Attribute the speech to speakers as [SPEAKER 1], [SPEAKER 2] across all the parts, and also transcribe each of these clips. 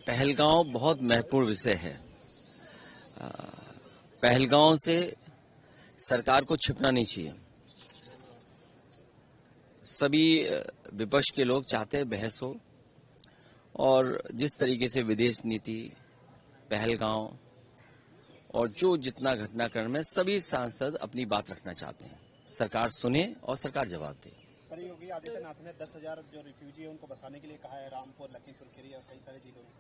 [SPEAKER 1] पहलगांव बहुत महत्वपूर्ण विषय है। पहलगांव से सरकार को छिपना नहीं चाहिए। सभी विपक्ष के लोग चाहते हैं बहस हो, और जिस तरीके से विदेश नीति, पहलगांव और जो जितना घटनाक्रम है, सभी सांसद अपनी बात रखना चाहते हैं। सरकार सुने और सरकार जवाब दे।
[SPEAKER 2] सर, योगी आदित्यनाथ ने 10,000 जो रिफ्यूजी है उनको बसाने के लिए कहा है, रामपुर, लखीमपुर खीरी और कई सारे जिलों में।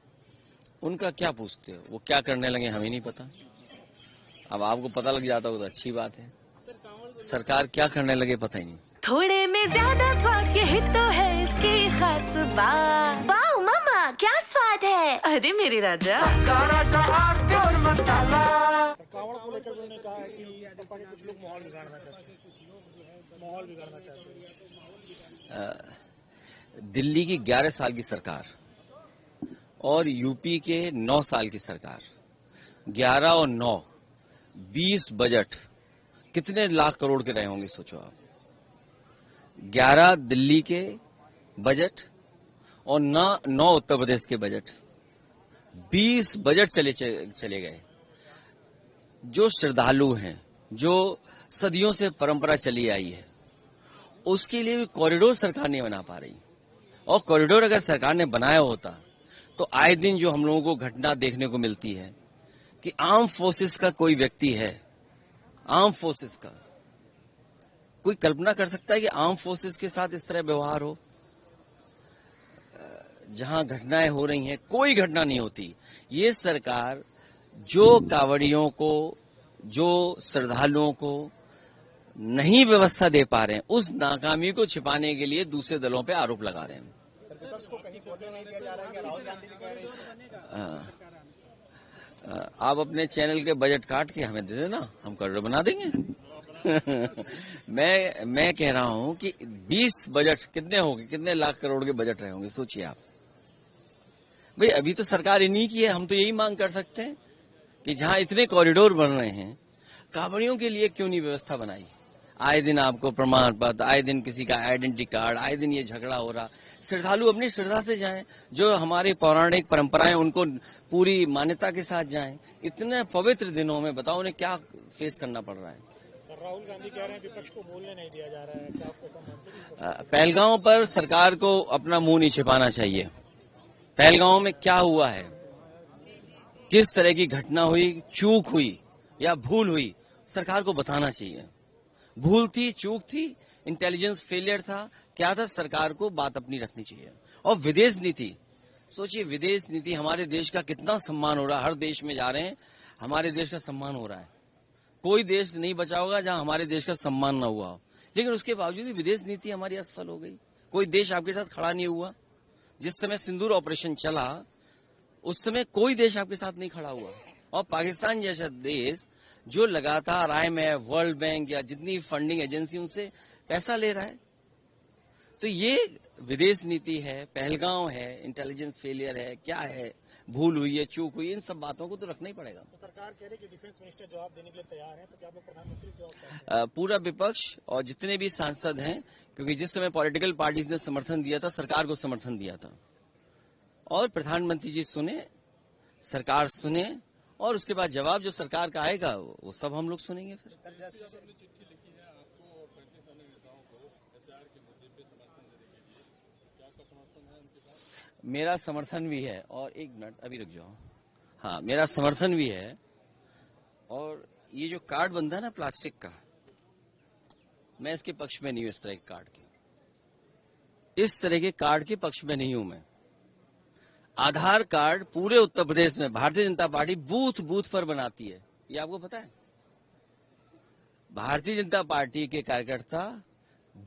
[SPEAKER 1] उनका क्या पूछते हो, वो क्या करने लगे हमें नहीं पता। अब आपको पता लग जाता हो तो अच्छी बात है। सरकार क्या करने लगे पता ही नहीं।
[SPEAKER 3] थोड़े में ज्यादा स्वाद यही तो है इसकी खास बात।
[SPEAKER 4] वाओ मम्मा, क्या स्वाद है।
[SPEAKER 3] अरे मेरे राजा,
[SPEAKER 5] सबका राजा आरती और मसाला।
[SPEAKER 2] कांवड़ को लेकर उन्होंने कहा है कि सपा के कुछ लोग माहौल बिगाड़ना चाहते हैं।
[SPEAKER 1] दिल्ली की 11 साल की सरकार और यूपी के 9 साल की सरकार, 11 और 9, 20 बजट कितने लाख करोड़ के रहे होंगे सोचो आप। 11 दिल्ली के बजट और 9 उत्तर प्रदेश के बजट, 20 बजट चले गए। जो श्रद्धालु हैं, जो सदियों से परंपरा चली आई है, उसके लिए कॉरिडोर सरकार नहीं बना पा रही। और कॉरिडोर अगर सरकार ने बनाया होता तो आए दिन जो हम लोगों को घटना देखने को मिलती है कि आर्म फोर्सेस का कोई व्यक्ति है, आर्म फोर्सेस का कोई कल्पना कर सकता है कि आर्म फोर्सेस के साथ इस तरह व्यवहार हो। जहां घटनाएं हो रही हैं, कोई घटना नहीं होती। ये सरकार जो कांवड़ियों को, जो श्रद्धालुओं को नहीं व्यवस्था दे पा रहे हैं, उस नाकामी को छिपाने के लिए दूसरे दलों पे आरोप लगा रहे हैं।
[SPEAKER 2] विपक्ष को कहीं वोट नहीं दिया जा रहा है, क्या राहुल गांधी भी कह रहे हैं?
[SPEAKER 1] आप अपने चैनल के बजट काट के हमें दे देना, हम करोड़ बना देंगे। मैं कह रहा हूं कि 20 बजट कितने होंगे, कितने लाख करोड़ के बजट रहे होंगे, सोचिए आप। भाई अभी तो सरकार इन्हीं की है। हम तो यही मांग कर सकते हैं कि जहां इतने कॉरिडोर बन रहे हैं, कांवड़ियों के लिए क्यों नहीं व्यवस्था बनाई। आए दिन आपको प्रमाण पत्र, आए दिन किसी का आइडेंटिटी कार्ड, आए दिन ये झगड़ा हो रहा। श्रद्धालु अपनी श्रद्धा से जाएं, जो हमारी पौराणिक परंपराएं उनको पूरी मान्यता के साथ जाएं। इतने पवित्र दिनों में बताओ उन्हें क्या फेस करना पड़ रहा है।
[SPEAKER 2] राहुल गांधी कह रहे हैं विपक्ष को बोलने नहीं दिया जा रहा है, क्या आपको समझते?
[SPEAKER 1] पहलगांव पर सरकार को अपना मुंह नहीं छिपाना चाहिए। पहलगांव में क्या हुआ है, किस तरह की घटना हुई, चूक हुई या भूल हुई, सरकार को बताना चाहिए। भूल थी, चूक थी, इंटेलिजेंस फेलियर था, क्या था, सरकार को बात अपनी रखनी चाहिए। और विदेश नीति, सोचिए विदेश नीति, हमारे देश का कितना सम्मान हो रहा है। हर देश में जा रहे हैं, हमारे देश का सम्मान हो रहा है। कोई देश नहीं बचा होगा जहां हमारे देश का सम्मान ना हुआ हो, लेकिन उसके बावजूद विदेश नीति हमारी असफल हो गई। कोई देश आपके साथ खड़ा नहीं हुआ। जिस समय सिंदूर ऑपरेशन चला, उस समय कोई देश आपके साथ नहीं खड़ा हुआ। और पाकिस्तान जैसा देश जो लगातार IMF, वर्ल्ड बैंक या जितनी फंडिंग एजेंसी उनसे पैसा ले रहा है। तो ये विदेश नीति है, पहलगांव है, इंटेलिजेंस फेलियर है, क्या है, भूल हुई है, चूक हुई, इन सब बातों को तो रखना ही पड़ेगा।
[SPEAKER 2] तो सरकार कह रही है कि डिफेंस मिनिस्टर जवाब देने के लिए तैयार है, तो क्या आप लोग प्रधानमंत्री से जवाब?
[SPEAKER 1] पूरा विपक्ष और जितने भी सांसद हैं, क्योंकि जिस समय पॉलिटिकल पार्टीज ने समर्थन दिया था, सरकार को समर्थन दिया था, और प्रधानमंत्री जी सुने, सरकार सुने, और उसके बाद जवाब जो सरकार का आएगा वो सब हम लोग सुनेंगे। फिर मेरा समर्थन भी है, और एक मिनट अभी रुक जाओ। हाँ, मेरा समर्थन भी है। और ये जो कार्ड बनता है ना प्लास्टिक का, मैं इसके पक्ष में नहीं हूं। इस तरह के कार्ड के, इस तरह के कार्ड के पक्ष में नहीं हूं मैं। आधार कार्ड पूरे उत्तर प्रदेश में Bharatiya Janata party booth booth पर बनाती है, ये आपको पता है। भारतीय जनता पार्टी के कार्यकर्ता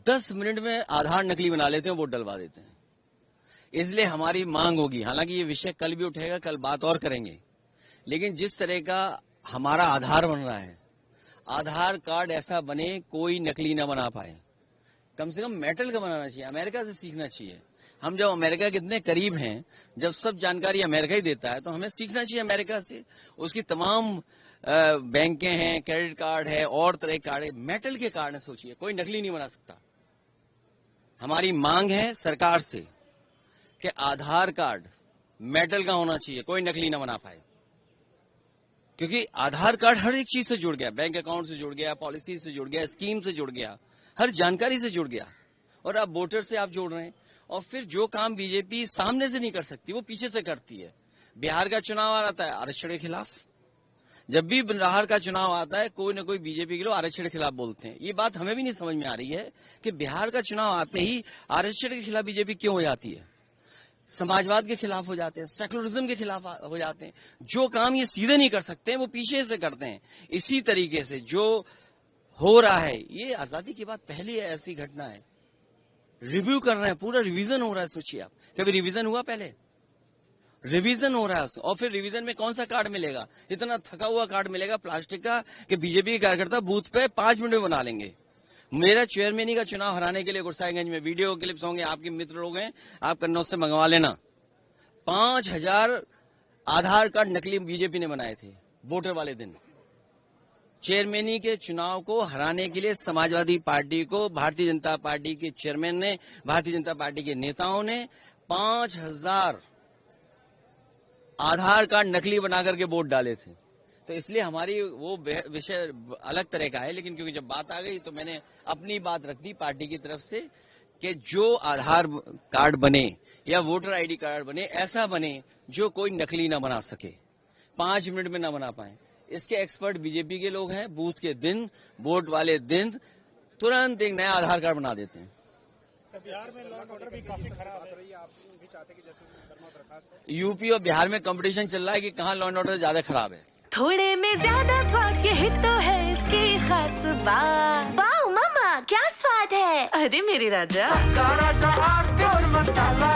[SPEAKER 1] 10 मिनट में आधार नकली बना लेते हैं, वोट डलवा देते हैं। इसलिए हमारी मांग होगी, हालांकि ये विषय कल भी उठेगा, कल बात और करेंगे, लेकिन जिस तरह का हमारा आधार बन रहा है, आधार कार्ड ऐसा बने कोई नकली ना बना पाए। कम से कम मेटल का बनाना चाहिए, अमेरिका से सीखना चाहिए। हम जब अमेरिका के इतने करीब हैं, जब सब जानकारी अमेरिका ही देता है, तो हमें सीखना चाहिए अमेरिका से। उसकी तमाम बैंकें हैं, क्रेडिट कार्ड है, और तरह के कार्ड है, मेटल के कार्ड है। सोचिए कोई नकली नहीं बना सकता। हमारी मांग है सरकार से कि आधार कार्ड मेटल का होना चाहिए, कोई नकली ना बना पाए। क्योंकि आधार कार्ड हर एक चीज से जुड़ गया, बैंक अकाउंट से जुड़ गया, पॉलिसी से जुड़ गया, स्कीम से जुड़ गया, हर जानकारी से जुड़ गया। और अब वोटर से आप जोड़ रहे हैं, और फिर जो काम बीजेपी सामने से नहीं कर सकती वो पीछे से करती है। बिहार का चुनाव आ रहा है आरक्षण के खिलाफ, जब भी बिहार का चुनाव आता है कोई ना कोई बीजेपी के लोग आरक्षण के खिलाफ बोलते हैं। ये बात हमें भी नहीं समझ में आ रही है कि बिहार का चुनाव आते ही आरक्षण के खिलाफ बीजेपी क्यों हो जाती है, समाजवाद के खिलाफ हो जाते हैं, सेकुलरिज्म के खिलाफ हो जाते हैं। जो काम ये सीधे नहीं कर सकते हैं वो पीछे से करते हैं। इसी तरीके से जो हो रहा है, ये आजादी की बात पहली है, ऐसी घटना है। रिव्यू कर रहे हैं, पूरा रिवीजन हो रहा है। सोचिए आप, कभी रिवीजन हुआ पहले? रिवीजन हो रहा है और फिर रिवीजन में कौन सा कार्ड मिलेगा? इतना थका हुआ कार्ड मिलेगा प्लास्टिक का कि बीजेपी के कार्यकर्ता बूथ पे 5 मिनट में बना लेंगे। मेरा चेयरमैनी का चुनाव हराने के लिए गुरसाईगंज में वीडियो क्लिप्स होंगे, आपके मित्र लोग हैं, आप कन्नौज से मंगवा लेना। 5000 आधार कार्ड नकली बीजेपी ने बनाए थे वोटर वाले दिन। चेयरमैनी के चुनाव को हराने के लिए समाजवादी पार्टी को भारतीय जनता पार्टी के चेयरमैन ने, भारतीय जनता पार्टी के नेताओं ने 5000 आधार कार्ड नकली बनाकर के वोट डाले थे। तो इसलिए हमारी वो विषय अलग तरह का है, लेकिन क्योंकि जब बात आ गई तो मैंने अपनी बात रख दी पार्टी की तरफ से कि जो आधार कार्ड बने या वोटर आईडी कार्ड बने, ऐसा बने जो कोई नकली ना बना सके, 5 मिनट में ना बना पाए। इसके एक्सपर्ट बीजेपी के लोग हैं। बूथ के दिन, वोट वाले दिन तुरंत एक नया आधार कार्ड बना देते हैं।
[SPEAKER 2] बिहार में लॉ एंड ऑर्डर भी काफी खराब है, आप भी चाहते कि जैसे वर्मा बर्खास्त हो?
[SPEAKER 1] यूपी और बिहार में कंपटीशन चल रहा है कि कहाँ लॉ एंड ऑर्डर ज्यादा खराब है।
[SPEAKER 3] थोड़े में ज्यादा स्वाद, यही तो है इसकी खास बात।
[SPEAKER 4] वाओ मम्मा, क्या स्वाद है।
[SPEAKER 3] अरे मेरे राजा,
[SPEAKER 5] सबका राजा आरती और मसाला।